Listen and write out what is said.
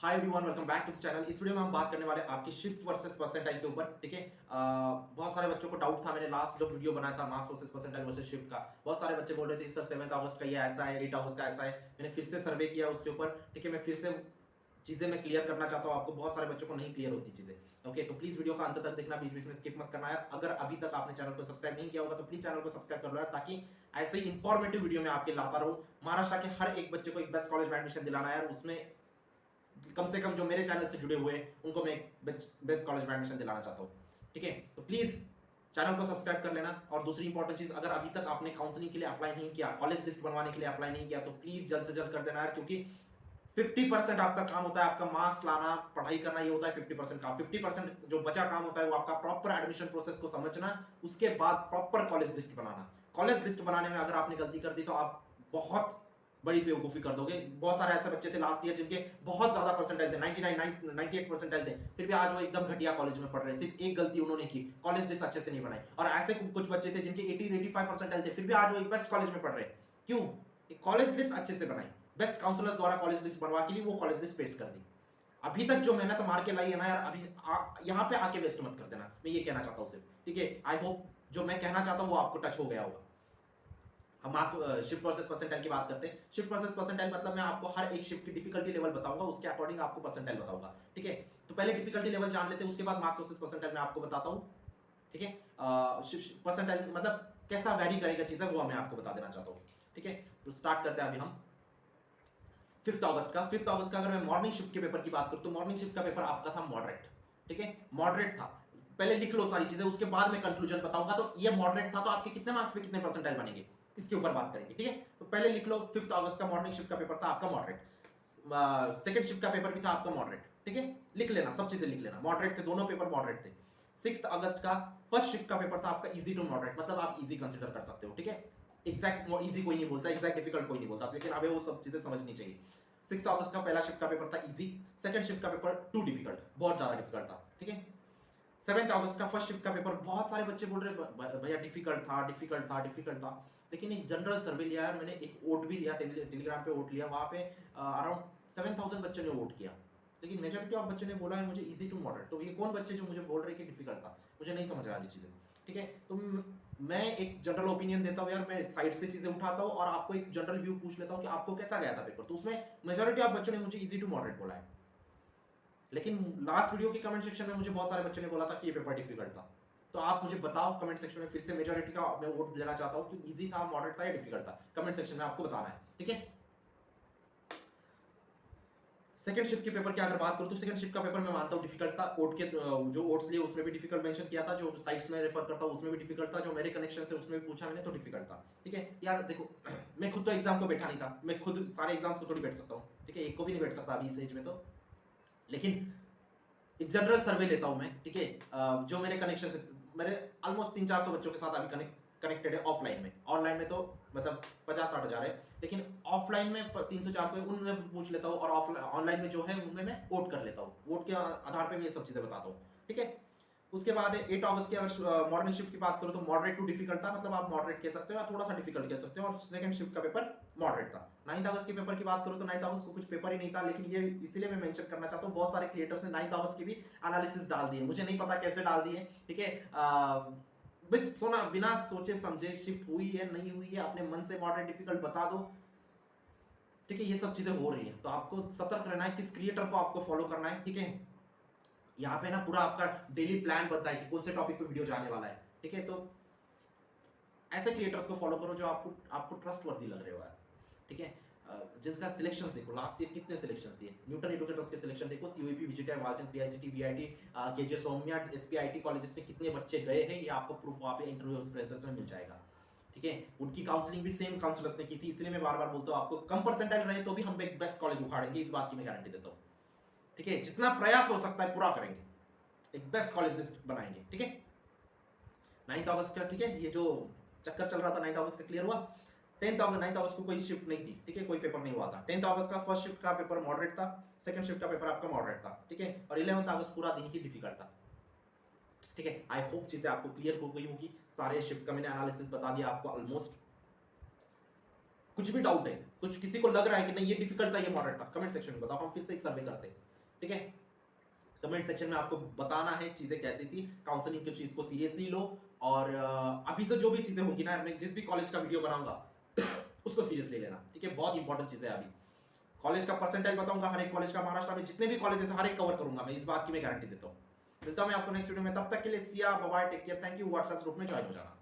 Hi everyone, welcome back to the channel. इस video में हम बात करने वाले हैं आपकी शिफ्ट वर्सेस परसेंटाइल के ऊपर। ठीक है, बहुत सारे बच्चों को डाउट था। मैंने लास्ट जो वीडियो बनाया था marks versus percentile versus shift का, बहुत सारे बच्चे बोल रहे थे सर 7 अगस्त का ये ऐसा है, 8 अगस्त का ऐसा है। मैंने फिर से सर्वे किया उसके ऊपर। ठीक है, मैं फिर से चीजें मैं क्लियर करना चाहता हूँ आपको। बहुत सारे बच्चों को नहीं क्लियर होती चीजें। ओके, तो प्लीज वीडियो का अंत तक देखना, बीच बीच में स्किप मत करना है। अगर अभी तक आपने चैनल को सब्सक्राइब नहीं किया होगा तो प्लीज चैनल को सब्सक्राइब कर लो यार, ताकि ऐसे ही इंफॉर्मेटिव वीडियो में आपके लाता रहूं। महाराष्ट्र के हर एक बच्चे को एक बेस्ट कॉलेज में एडमिशन दिलाना है, उसमें कम से कम जो मेरे चैनल से जुड़े हुए हैं उनको मैं बेस्ट कॉलेज में एडमिशन दिलाना चाहता हूँ। ठीक है, तो प्लीज चैनल को सब्सक्राइब कर लेना। और दूसरी इंपॉर्टेंट चीज, अगर अभी तक आपने काउंसलिंग के लिए अप्लाई नहीं किया, कॉलेज लिस्ट बनवाने के लिए अप्लाई नहीं किया, तो प्लीज जल्द से जल्द कर देना यार, क्योंकि 50% आपका काम होता है, आपका मार्क्स लाना, पढ़ाई करना, ये होता है 50% का। 50% जो बचा काम होता है वो आपका प्रॉपर एडमिशन प्रोसेस को समझना, उसके बाद प्रॉपर कॉलेज लिस्ट बनाना। कॉलेज लिस्ट बनाने में अगर आपने गलती कर दी तो आप बहुत बड़ी बेवकूफी कर दोगे। बहुत सारे ऐसे बच्चे थे लास्ट ईयर जिनके बहुत ज्यादा परसेंटाइल थे, 99 98 परसेंटाइल थे, फिर भी आज वो एकदम घटिया कॉलेज में पढ़ रहे हैं। सिर्फ एक गलती उन्होंने की, कॉलेज लिस्ट अच्छे से नहीं बनाई। और ऐसे कुछ बच्चे थे जिनके 80 85 परसेंटाइल थे, फिर भी आज वो एक बेस्ट कॉलेज में पढ़ रहे हैं। क्यों? कॉलेज लिस्ट अच्छे से बनाई, बेस्ट काउंसलर्स द्वारा कॉलेज लिस्ट बनवा के लिए वो कॉलेज लिस्ट पेस्ट कर दी। अभी तक जो मेहनत मार के लाई है ना यार, अभी यहाँ पे आके वेस्ट मत कर देना, मैं ये कहना चाहता हूँ सिर्फ। ठीक है, आई होप जो मैं कहना चाहता हूँ वो आपको टच हो गया होगा। हम मार्क्स शिफ्ट वर्सेस परसेंटाइल की बात करते हैं। शिफ्ट वर्सेस परसेंटाइल मतलब मैं आपको हर एक शिफ्ट की डिफिकल्टी लेवल बताऊंगा, उसके अकॉर्डिंग आपको परसेंटाइल बताऊंगा। ठीक है, तो पहले डिफिकल्टी लेवल जान लेते हैं, उसके बाद मार्क्स वर्सेस परसेंटाइल मैं आपको बताता हूँ। ठीक है, परसेंटाइल मतलब कैसा वैरी करेगा चीजें, वो मैं आपको बता देना चाहता हूँ। ठीक है, तो स्टार्ट करते हैं अभी हम 5 अगस्त का। 5 अगस्त का अगर मैं मॉर्निंग शिफ्ट के पेपर की बात करूं तो मॉर्निंग शिफ्ट का पेपर आपका था मॉडरेट। ठीक है, मॉडरेट था। पहले लिख लो सारी चीजें, उसके बाद मैं कंक्लूजन बताऊंगा। तो ये मॉडरेट था, तो आपके कितने मार्क्स पे कितने परसेंटाइल बनेंगे इसके ऊपर बात करेंगे। ठीक है, तो पहले लिख लो 5 अगस्त का मॉर्निंग शिफ्ट का पेपर था आपका मॉडरेट। सेकंड शिफ्ट का पेपर भी था आपका मॉडरेट। ठीक है, लिख लेना, सब चीजें लिख लेना, मॉडरेट थे, दोनों पेपर मॉडरेट थे। 6 अगस्त का फर्स्ट शिफ्ट का पेपर था आपका इजी टू मॉडरेट, मतलब आप इजी कंसीडर कर सकते हो। ठीक है, एग्जैक्ट इजी कोई नहीं बोलता, एग्जैक्ट डिफिकल्ट कोई नहीं बोलता, लेकिन हमें वो सब चीजें समझनी चाहिए। 6 अगस्त का पहला शिफ्ट का पेपर था इजी, सेकंड शिफ्ट का पेपर टू डिफिकल्ट, बहुत ज्यादा डिफिकल्ट था। ठीक है, 7 अगस्त का फर्स्ट शिफ्ट का पेपर, बहुत सारे बच्चे बोल रहे भैया डिफिकल्ट था, डिफिकल्ट था, डिफिकल्ट था। लेकिन एक जनरल सर्वे लिया है मैंने, एक वोट भी लिया, टेलीग्राम पे वोट लिया, वहां पे अराउंड 7000 बच्चों ने वोट किया, लेकिन मेजोरिटी ऑफ बच्चों ने बोला है मुझे इजी टू मॉडरेट। तो ये कौन बच्चे जो मुझे बोल रहे हैं कि डिफिकल्ट था, मुझे नहीं समझ आ रही चीजें। ठीक है, तो मैं एक जनरल ओपिनियन देता हूँ यार, मैं साइड से चीजें उठाता हूँ और आपको एक जनरल व्यू पूछ लेता हूँ कि आपको कैसा गया था पेपर। तो उसमें मेजोरिटी ऑफ बच्चों ने मुझे इजी टू मॉडरेट बोला है, लेकिन लास्ट वीडियो के कमेंट सेक्शन में मुझे बहुत सारे बच्चों ने बोला था कि ये पेपर डिफिकल्ट था। तो आप मुझे बताओ कमेंट सेक्शन में, फिर से मेजोरिटी का मैं वोट लेना चाहता हूँ कि इजी था, मॉडरेट था या डिफिकल्ट था। कमेंट सेक्शन में आपको बताना है। ठीक है, सेकंड शिफ्ट के पेपर की अगर बात करूं तो सेकंड शिफ्ट का पेपर मैं मानता हूं डिफिकल्ट था। ओट के जो ओट्स लिए उसमें भी डिफिकल्ट मेंशन किया था, जो साइट्स में रेफर करता हूं उसमें भी डिफिकल्ट था, जो मेरे कनेक्शन से उसमें भी पूछा मैंने तो डिफिकल्ट था। ठीक है यार, देखो मैं खुद तो एग्जाम को बैठा नहीं था, मैं खुद सारे एग्जाम्स को थोड़ी बैठ सकता हूँ। ठीक है, एक को भी नहीं बैठ सकता अभी इस एज में तो, लेकिन एक जनरल सर्वे लेता हूं मैं। ठीक है, जो मेरे कनेक्शन से, मेरे ऑलमोस्ट 300-400 बच्चों के साथ अभी कनेक्टेड है ऑफलाइन में। ऑनलाइन में तो मतलब 50-60 हजार है, लेकिन ऑफलाइन में 300-400 उनमें पूछ लेता हूँ, और ऑनलाइन में जो है उनमें मैं वोट कर लेता हूँ। वोट के आधार पर मैं ये सब चीजें बताता हूँ। ठीक है, उसके बाद 8 अगस्त की अगर मॉर्निंग शिफ्ट की बात करूं तो मॉडरेट टू डिफिकल्ट था, मतलब आप मॉडरेट कह सकते हो या थोड़ा सा डिफिकल्ट कह सकते हो, और सेकंड शिफ्ट का पेपर मॉडरेट था। 9 अगस्त के पेपर की बात करूं तो 9 अगस्त को कुछ पेपर ही नहीं था, लेकिन ये इसीलिए मैं मेंशन करना चाहता हूं, बहुत सारे क्रिएटर्स ने 9 अगस्त की भी एनालिसिस डाल दिए, मुझे नहीं पता कैसे डाल दिए। ठीक है, बस सोना बिना सोचे समझे शिफ्ट हुई है नहीं हुई है, अपने मन से मॉडरेट डिफिकल्ट बता दो। ठीक है, ये सब चीजें हो रही है, तो आपको सतर्क रहना है किस क्रिएटर को आपको फॉलो करना है। ठीक है, यहाँ पे ना पूरा आपका डेली प्लान बनता है कि कौन से टॉपिक पे वीडियो जाने वाला है। ठीक है, तो ऐसे क्रिएटर्स को फॉलो करो जो आपको आपको ट्रस्टवर्दी लग रहे हो यार। ठीक है, जिसका सिलेक्शंस देखो, लास्ट ईयर कितने सिलेक्शंस दिए, न्यूटन एडुकेटर्स के सिलेक्शन देखो, UEP, VJTI, Walchand, PICT, VIT, KJ Somaiya, SPIT colleges में कितने बच्चे गए हैं, ये आपको प्रूफ वहाँ पे इंटरव्यू एक्सपीरियंसेस में मिल जाएगा। ठीक है, उनकी काउंसलिंग भी सेम काउंसलर्स ने की थी, इसलिए मैं बार बार बोलता हूँ आपको कम परसेंटाइल रहे तो भी हम एक बेस्ट कॉलेज उखाड़ेंगे, इस बात की मैं गारंटी देता हूँ। ठीक है, जितना प्रयास हो सकता है पूरा करेंगे, एक बेस्ट कॉलेज लिस्ट बनाएंगे। ठीक है, 9 अगस्त का, ठीक है, ये जो चक्कर चल रहा था 9 अगस्त का क्लियर हुआ। 9 अगस्त को कोई शिफ्ट नहीं थी। ठीक है, कोई पेपर नहीं हुआ था। 10 अगस्त का फर्स्ट शिफ्ट का पेपर मॉडरेट था, सेकंड शिफ्ट का पेपर आपका मॉडरेट था। ठीक है, और 11 अगस्त पूरा दिन ही डिफिकल्ट था। ठीक है, आई होप चीजें आपको क्लियर हो गई होगी। सारे शिफ्ट का मैंने एनालिसिस बता दिया आपको ऑलमोस्ट। कुछ भी डाउट है, कुछ किसी को लग रहा है कि नहीं ये डिफिकल्ट था, ये मॉडरेट था, कमेंट सेक्शन में बताओ, हम फिर से एक सर्वे करते हैं। ठीक है। कमेंट सेक्शन में आपको बताना है चीजें कैसी थी, काउंसलिंग की चीज को सीरियसली लो, और अभी से जो भी चीजें होगी ना, मैं जिस भी कॉलेज का वीडियो बनाऊंगा उसको सीरियसली लेना, ठीक है। बहुत इंपॉर्टेंट चीज है। अभी कॉलेज का परसेंटाइल बताऊंगा, हर एक कॉलेज का, महाराष्ट्र में जितने भी कॉलेज है हर एक कवर करूंगा मैं, इस बात की मैं गारंटी देता हूँ। मिलता हूं मैं आपको नेक्स्ट वीडियो में, तब तक के लिए Siya bye, take care, thank you. WhatsApp group में ज्वाइन हो जाना।